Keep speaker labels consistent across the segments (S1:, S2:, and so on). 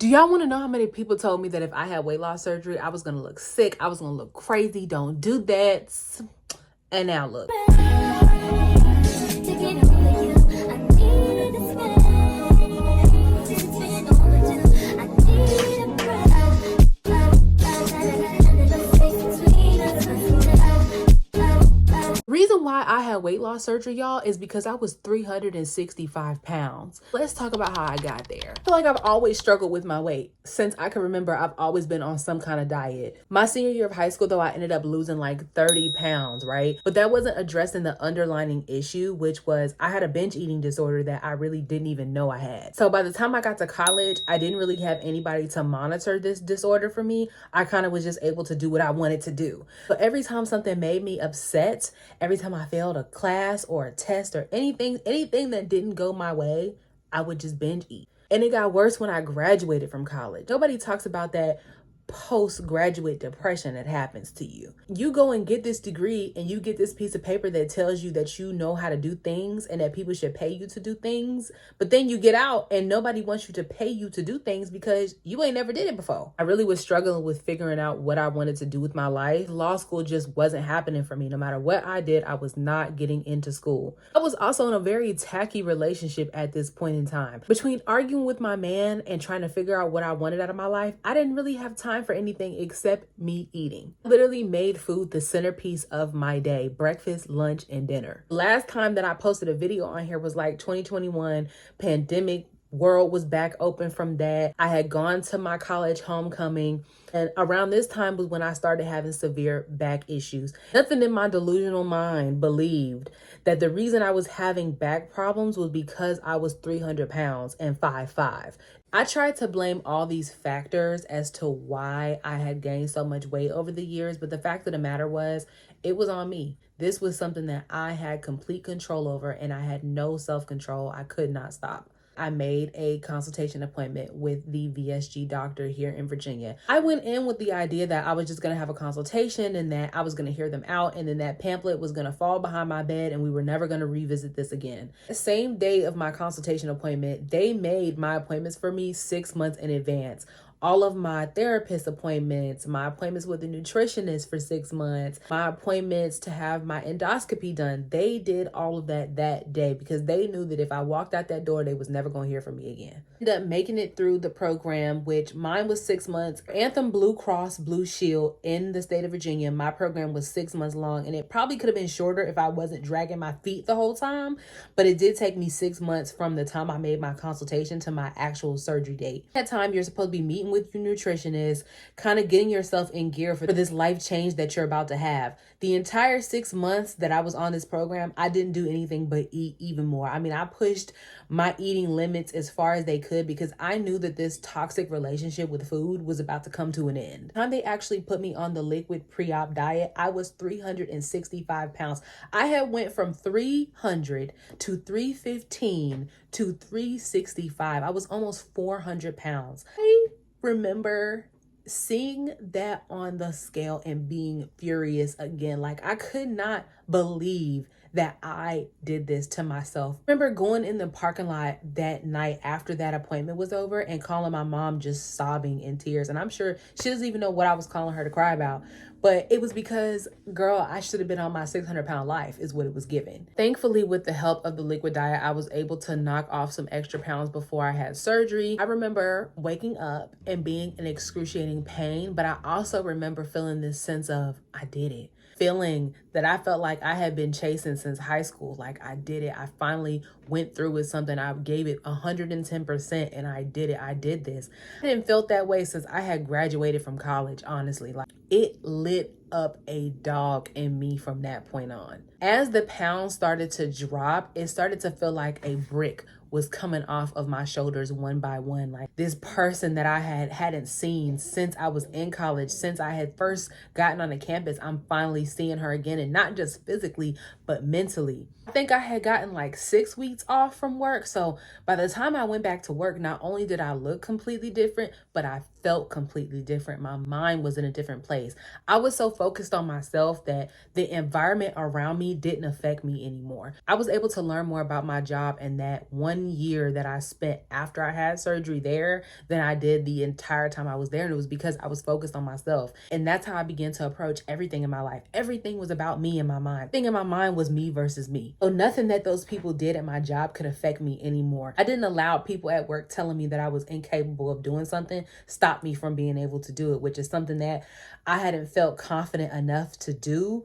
S1: Do y'all want to know how many people told me that if I had weight loss surgery, I was going to look sick, I was going to look crazy? Don't do that. And now look. Reason why I had weight loss surgery, y'all, is because I was 365 pounds. Let's talk about how I got there. I feel like I've always struggled with my weight. Since I can remember, I've always been on some kind of diet. My senior year of high school, though, I ended up losing like 30 pounds, right? But that wasn't addressing the underlying issue, which was I had a binge eating disorder that I really didn't even know I had. So by the time I got to college, I didn't really have anybody to monitor this disorder for me. I kind of was just able to do what I wanted to do. But every time something made me upset, every time I failed a class or a test or anything that didn't go my way, I would just binge eat. And it got worse when I graduated from college. Nobody talks about that postgraduate depression that happens to you. You go and get this degree and you get this piece of paper that tells you that you know how to do things and that people should pay you to do things. But then you get out and nobody wants you to pay you to do things because you ain't never did it before. I really was struggling with figuring out what I wanted to do with my life. Law school just wasn't happening for me. No matter what I did, I was not getting into school. I was also in a very tacky relationship at this point in time. Between arguing with my man and trying to figure out what I wanted out of my life, I didn't really have time for anything except me eating. I literally made food the centerpiece of my day: breakfast, lunch, and dinner. Last time that I posted a video on here was like 2021, pandemic. World was back open from that. I had gone to my college homecoming, and around this time was when I started having severe back issues. Nothing in my delusional mind believed that the reason I was having back problems was because I was 300 pounds and 5'5". I tried to blame all these factors as to why I had gained so much weight over the years, but the fact of the matter was, it was on me. This was something that I had complete control over, and I had no self-control. I could not stop. I made a consultation appointment with the VSG doctor here in Virginia. I went in with the idea that I was just going to have a consultation and that I was going to hear them out, and then that pamphlet was going to fall behind my bed and we were never going to revisit this again. The same day of my consultation appointment, they made my appointments for me 6 months in advance. All of my therapist appointments, my appointments with a nutritionist for 6 months, my appointments to have my endoscopy done, they did all of that day because they knew that if I walked out that door, they was never going to hear from me again. Ended up making it through the program, which mine was 6 months. Anthem Blue Cross Blue Shield in the state of Virginia, my program was 6 months long, and it probably could have been shorter if I wasn't dragging my feet the whole time, but it did take me 6 months from the time I made my consultation to my actual surgery date. At that time, you're supposed to be meeting with your nutritionist, kind of getting yourself in gear for this life change that you're about to have. The entire 6 months that I was on this program, I didn't do anything but eat even more. I mean, I pushed my eating limits as far as they could because I knew that this toxic relationship with food was about to come to an end. The time they actually put me on the liquid pre-op diet, I was 365 pounds. I had went from 300 to 315 to 365. I was almost 400 pounds. I remember seeing that on the scale and being furious again. Like, I could not believe that I did this to myself. I remember going in the parking lot that night after that appointment was over and calling my mom, just sobbing in tears. And I'm sure she doesn't even know what I was calling her to cry about. But it was because, girl, I should have been on my 600-pound life is what it was given. Thankfully, with the help of the liquid diet, I was able to knock off some extra pounds before I had surgery. I remember waking up and being in excruciating pain, but I also remember feeling this sense of, I did it. Feeling that I felt like I had been chasing since high school. Like, I did it. I finally went through with something. I gave it 110% and I did it. I did this. I didn't feel that way since I had graduated from college, honestly. Like, it lit up a dog in me from that point on. As the pounds started to drop, it started to feel like a brick was coming off of my shoulders one by one. Like, this person that I hadn't seen since I was in college, since I had first gotten on the campus, I'm finally seeing her again, and not just physically, but mentally. I think I had gotten like 6 weeks off from work. So by the time I went back to work, not only did I look completely different, but I felt completely different. My mind was in a different place. I was so focused on myself that the environment around me didn't affect me anymore. I was able to learn more about my job, and that one 1 year that I spent after I had surgery there than I did the entire time I was there. And it was because I was focused on myself. And that's how I began to approach everything in my life. Everything was about me in my mind. Everything in my mind was me versus me. So nothing that those people did at my job could affect me anymore. I didn't allow people at work telling me that I was incapable of doing something stop me from being able to do it, which is something that I hadn't felt confident enough to do,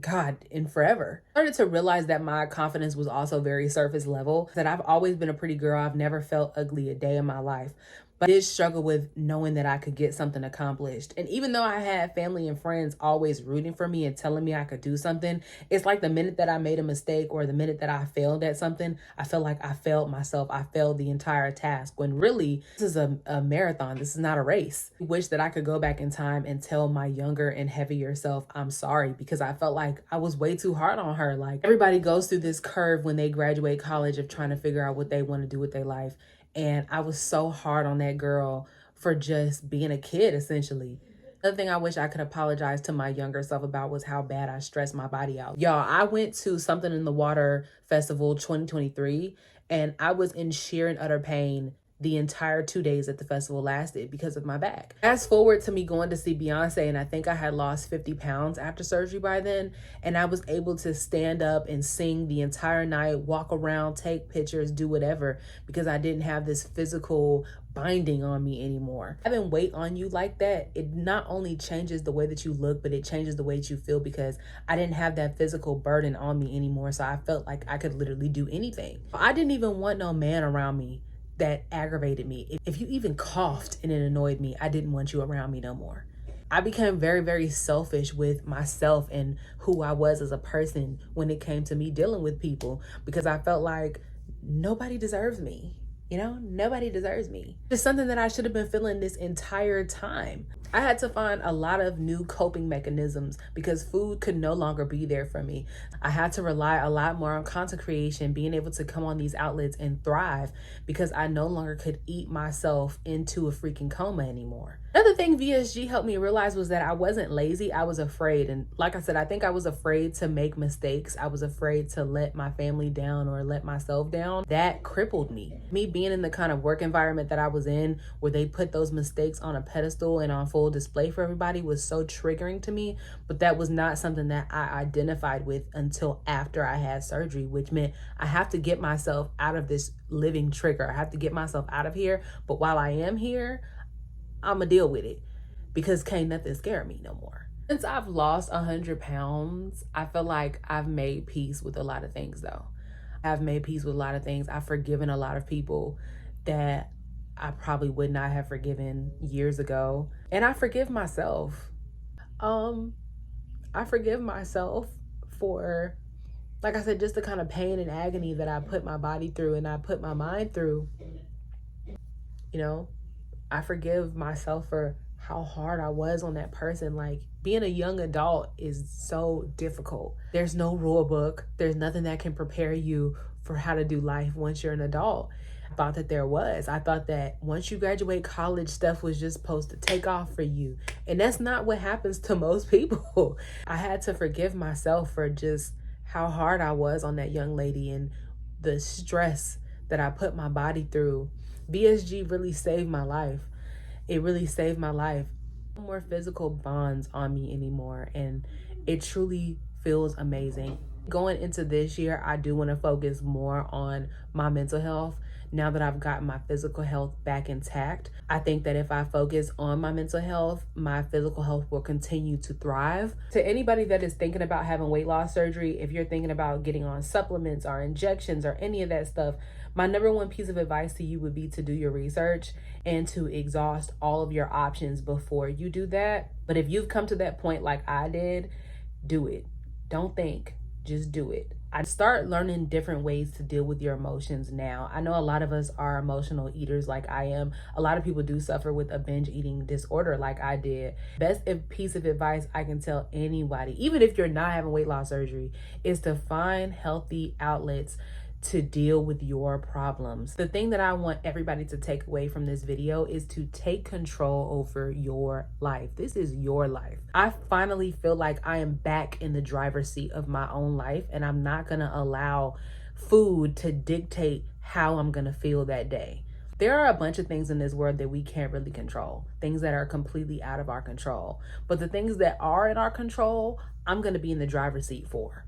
S1: God, in forever. I started to realize that my confidence was also very surface level, that I've always been a pretty girl. I've never felt ugly a day in my life. But I did struggle with knowing that I could get something accomplished. And even though I had family and friends always rooting for me and telling me I could do something, it's like the minute that I made a mistake or the minute that I failed at something, I felt like I failed myself. I failed the entire task, when really this is a marathon. This is not a race. I wish that I could go back in time and tell my younger and heavier self I'm sorry, because I felt like I was way too hard on her. Like, everybody goes through this curve when they graduate college of trying to figure out what they want to do with their life. And I was so hard on that girl for just being a kid, essentially. Another thing I wish I could apologize to my younger self about was how bad I stressed my body out. Y'all, I went to Something in the Water Festival 2023, and I was in sheer and utter pain the entire 2 days that the festival lasted because of my back. Fast forward to me going to see Beyonce, and I think I had lost 50 pounds after surgery by then, and I was able to stand up and sing the entire night, walk around, take pictures, do whatever, because I didn't have this physical binding on me anymore. Having weight on you like that, it not only changes the way that you look, but it changes the way that you feel, because I didn't have that physical burden on me anymore. So I felt like I could literally do anything. I didn't even want no man around me that aggravated me. If you even coughed and it annoyed me, I didn't want you around me no more. I became very, very selfish with myself and who I was as a person when it came to me dealing with people, because I felt like nobody deserves me. You know, nobody deserves me. It's something that I should have been feeling this entire time. I had to find a lot of new coping mechanisms because food could no longer be there for me. I had to rely a lot more on content creation, being able to come on these outlets and thrive, because I no longer could eat myself into a freaking coma anymore. Another thing VSG helped me realize was that I wasn't lazy, I was afraid. And like I said, I think I was afraid to make mistakes. I was afraid to let my family down or let myself down. That crippled me. Me being in the kind of work environment that I was in, where they put those mistakes on a pedestal and on full display for everybody, was so triggering to me. But that was not something that I identified with until after I had surgery, which meant I have to get myself out of this living trigger. I have to get myself out of here. But while I am here, I'ma deal with it, because can't nothing scare me no more. Since I've lost 100 pounds, I feel like I've made peace with a lot of things though. I've made peace with a lot of things. I've forgiven a lot of people that I probably would not have forgiven years ago. And I forgive myself. I forgive myself for, like I said, just the kind of pain and agony that I put my body through and I put my mind through. You know, I forgive myself for how hard I was on that person. Like, being a young adult is so difficult. There's no rule book. There's nothing that can prepare you for how to do life once you're an adult. I thought that there was. I thought that once you graduate college, stuff was just supposed to take off for you. And that's not what happens to most people. I had to forgive myself for just how hard I was on that young lady and the stress that I put my body through. VSG really saved my life. It really saved my life. No more physical bonds on me anymore, and it truly feels amazing. Going into this year, I do want to focus more on my mental health. Now that I've gotten my physical health back intact, I think that if I focus on my mental health, my physical health will continue to thrive. To anybody that is thinking about having weight loss surgery, if you're thinking about getting on supplements or injections or any of that stuff, my number one piece of advice to you would be to do your research and to exhaust all of your options before you do that. But if you've come to that point like I did, do it. Don't think, just do it. I start learning different ways to deal with your emotions now. I know a lot of us are emotional eaters like I am. A lot of people do suffer with a binge eating disorder like I did. Best piece of advice I can tell anybody, even if you're not having weight loss surgery, is to find healthy outlets to deal with your problems. The thing that I want everybody to take away from this video is to take control over your life. This is your life. I finally feel like I am back in the driver's seat of my own life, and I'm not gonna allow food to dictate how I'm going to feel that day. There are a bunch of things in this world that we can't really control, things that are completely out of our control. But the things that are in our control, I'm going to be in the driver's seat for.